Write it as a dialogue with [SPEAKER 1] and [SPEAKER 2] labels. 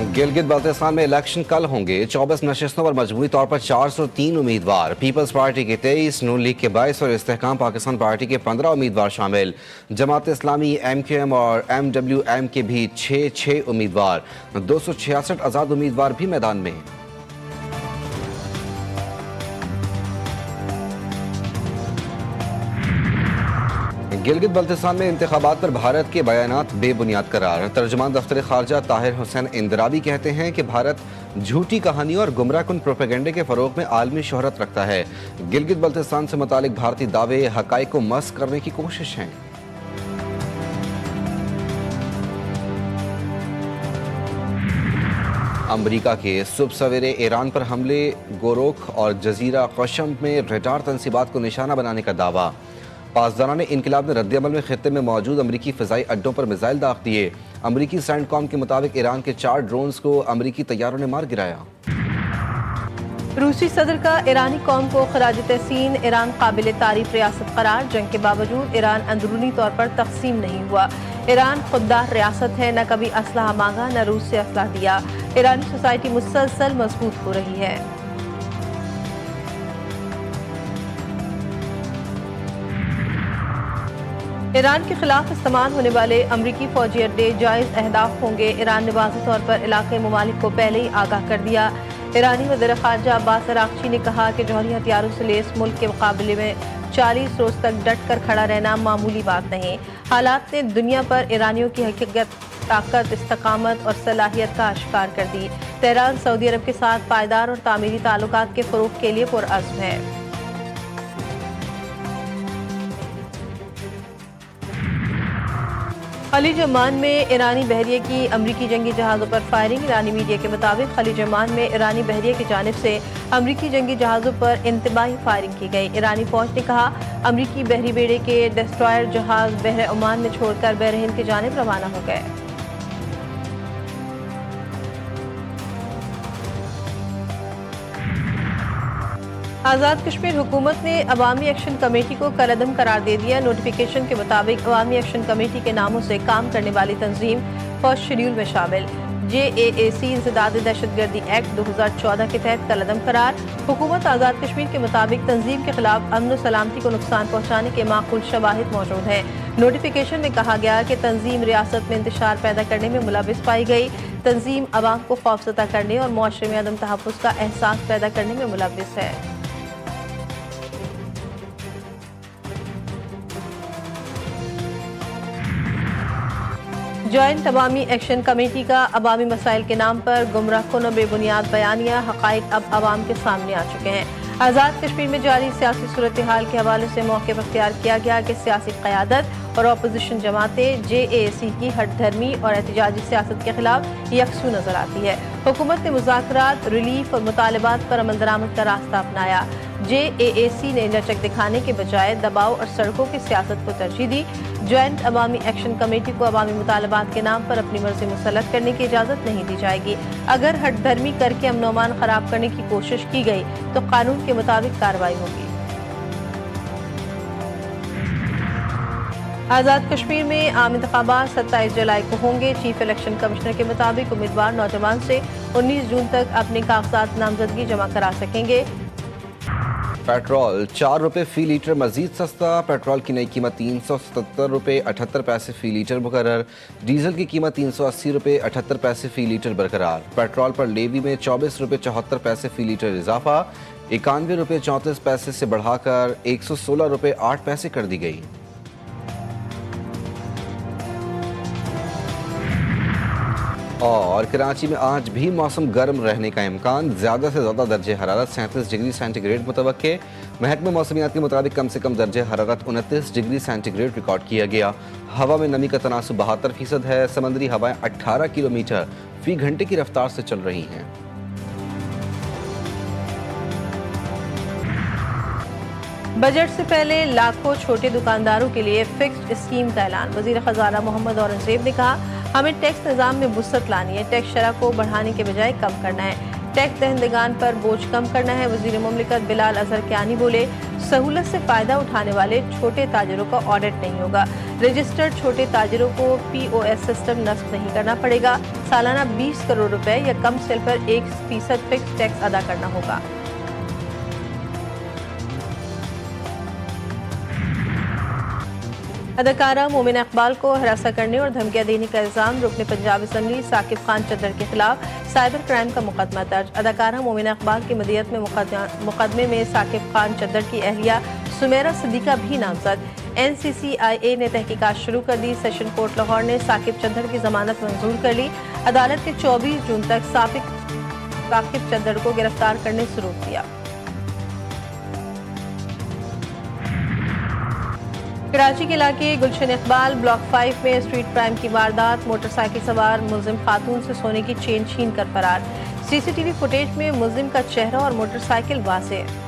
[SPEAKER 1] गिलगित बल्तिस्तान में इलेक्शन कल होंगे। 24 नशिस्तों पर मजमूई तौर पर 403 उम्मीदवार। पीपल्स पार्टी के 23, नून लीग के 22 और इस्तेहकाम पाकिस्तान पार्टी के 15 उम्मीदवार शामिल। जमात इस्लामी, MQM और MWM के भी 6 उम्मीदवार। 266 आज़ाद उम्मीदवार भी मैदान में। गिलगित बल्तिस्तान में इंतखाबात पर भारत के बयानात बेबुनियाद करार। तर्जुमान दफ्तर खारजा ताहिर हुसैन इंदिराबी कहते हैं कि भारत झूठी कहानियों और गुमराहकुन प्रोपेगेंडे के फरोग में आलमी शोहरत रखता है। गिलगित बल्तिस्तान से मुतालिक भारतीय दावे हकाइक को मस्क करने की कोशिश है। अमरीका के सुबह सवेरे ईरान पर हमले, गोरोख और जजीरा कशम में रडार तनसीबात को निशाना बनाने का दावा। पासदारान इनकलाब ने रद्दअमल में खित्ते में मौजूद अमरीकी फ़िज़ाई अड्डों पर मिसाइल दाग दिए। अमरीकी सैंडकॉम के मुताबिक ईरान के 4 ड्रोन्स को अमरीकी तैयारों ने मार गिराया।
[SPEAKER 2] रूसी सदर का ईरानी कौम को खराज तहसीन। ईरान काबिल तारीफ रियासत करार। जंग के बावजूद ईरान अंदरूनी तौर पर तकसीम नहीं हुआ। ईरान खुददार रियासत है, न कभी असलहा मांगा न रूस से असलहा दिया। ईरानी सोसाइटी मुसलसल मजबूत हो रही है। ईरान के खिलाफ इस्तेमाल होने वाले अमरीकी फौजी अड्डे जायज़ अहदाफ होंगे। ईरान ने वाज़ेह तौर पर इलाके ममालिक को पहले ही आगाह कर दिया। ईरानी वज़ीर ख़ारजा अब्बास अराग़ची ने कहा कि जौहरी हथियारों से लैस मुल्क के मुकाबले में 40 रोज़ तक डट कर खड़ा रहना मामूली बात नहीं। हालात ने दुनिया पर ईरानियों की हकीकत, ताकत, इस्तकामत और सलाहियत का आश्कार कर दी। तेहरान सऊदी अरब के साथ पायदार और तामीरी ताल्लुकात के फ़रोग़ के लिए पुरअज़्म है। खलीज ओमान में ईरानी बहरिये की अमरीकी जंगी जहाज़ों पर फायरिंग। ईरानी मीडिया के मुताबिक खलीज ओमान में ईरानी बहरिये की जानिब से अमरीकी जंगी जहाज़ों पर इंतबाही फायरिंग की गई। ईरानी फौज ने कहा अमरीकी बहरी बेड़े के डिस्ट्रॉयर जहाज़ बहर ओमान में छोड़कर बहर हिंद की जानिब रवाना हो गए। आज़ाद कश्मीर हुकूमत ने अवामी एक्शन कमेटी को कलअदम करार दे दिया। नोटिफिकेशन के मुताबिक अवामी एक्शन कमेटी के नामों से काम करने वाली तंजीम फर्स्ट शेड्यूल में शामिल। JAAC इंसदाद दहशतगर्दी एक्ट 2014 के तहत कलअदम करार। हुकूमत आज़ाद कश्मीर के मुताबिक तंजीम के खिलाफ अमन व सलामती को नुकसान पहुँचाने के माकूल शवाहिद मौजूद हैं। नोटिफिकेशन में कहा गया कि तंजीम रियासत में इंतशार पैदा करने में मुलविस पाई गई। तंजीम अवाम को खौफज़दा करने और मुआशरे में अदम तहफ़्फ़ुज़ का एहसास पैदा करने में मुलविस है। जॉइंट अवामी एक्शन कमेटी का अवामी मसाइल के नाम पर गुमराहकुन और बेबुनियाद बयानिया हक़ाइक़ अब अवाम के सामने आ चुके हैं। आज़ाद कश्मीर में जारी सियासी सूरत हाल के हवाले से मौक़िफ़ अख्तियार किया गया कि सियासी क़यादत और अपोजिशन जमातें JAAC की हठधर्मी और एहतजाजी सियासत के खिलाफ यकसू नजर आती है। हुकूमत ने मुज़ाकरात, रिलीफ और मुतालबात पर अमल दरामद का रास्ता अपनाया। JAAC ने लचक दिखाने के बजाय दबाव और सड़कों की सियासत को तरजीह दी। जॉइंट अवामी एक्शन कमेटी को अवामी मुतालबात के नाम पर अपनी मर्जी मुसल्लत करने की इजाज़त नहीं दी जाएगी। अगर हठधर्मी करके अमन अमान खराब करने की कोशिश की गई तो कानून के मुताबिक कार्रवाई होगी। आज़ाद कश्मीर में आम इंतखाबात 27 जुलाई को होंगे। चीफ इलेक्शन कमिश्नर के मुताबिक उम्मीदवार नौजवान से 19 जून तक अपने कागजात नामजदगी जमा करा सकेंगे।
[SPEAKER 1] पेट्रोल 4 रुपये फ़ी लीटर मजीद सस्ता। पेट्रोल की नई कीमत 377 रुपये 78 पैसे फ़ी लीटर मुकर्रर। डीजल की कीमत 380 रुपये 78 पैसे फ़ी लीटर बरकरार। पेट्रोल पर लेवी में 24 रुपये 74 पैसे फ़ी लीटर इजाफा। 91 रुपये 34 पैसे से बढ़ाकर 116 रुपये 8 पैसे कर दी गई। और कराची में आज भी मौसम गर्म रहने का इम्कान। ज़्यादा से ज़्यादा दर्जे हरारत 37 डिग्री सेंटीग्रेड मुतवक्के। महकमा मौसमियात के मुताबिक कम से कम दर्जे हरारत 29 डिग्री सेंटीग्रेड रिकॉर्ड किया गया। हवा में नमी का तनासुब 72% है। समंदरी हवाएं 18 किलोमीटर फी घंटे की रफ्तार से चल रही हैं।
[SPEAKER 2] बजट से पहले लाखों छोटे दुकानदारों के लिए फिक्स्ड स्कीम का ऐलान। वज़ीर ख़ज़ाना मोहम्मद औरंगज़ेब ने कहा हमें टैक्स निज़ाम में वुसअत लानी है। टैक्स शरह को बढ़ाने के बजाय कम करना है। टैक्स दहंदगान पर बोझ कम करना है। वज़ीर मुमलिकत बिलाल अज़हर कियानी बोले सहूलत से फ़ायदा उठाने वाले छोटे ताजरों का ऑडिट नहीं होगा। रजिस्टर्ड छोटे ताजिरों को POS सिस्टम नस्ब नहीं करना पड़ेगा। सालाना 20 करोड़ रुपए या कम सेल पर 1% फिक्स टैक्स अदा करना होगा। अदाकारा मोमिना इकबाल को हरासा करने और धमकियां देने का इल्जाम रुकने पंजाब असम्बली साकिब खान चद्दर के खिलाफ साइबर क्राइम का मुकदमा दर्ज। अदाकारा मोमिना इकबाल की मदियत में मुकदमे में साकिब खान चद्दर की अहलिया सुमेरा सिद्दीका भी नामजद। NCCIA ने तहकीकात शुरू कर दी। सेशन कोर्ट लाहौर ने साकिब चद्दर की जमानत मंजूर कर ली। अदालत ने 24 जून तक साकिब चद्दर को गिरफ्तार करने से रोक दिया। कराची के इलाके गुलशन इकबाल ब्लॉक 5 में स्ट्रीट क्राइम की वारदात। मोटरसाइकिल सवार मुल्जिम खातून से सोने की चेन छीन कर फरार। CCTV फुटेज में मुल्जिम का चेहरा और मोटरसाइकिल वाज़ेह।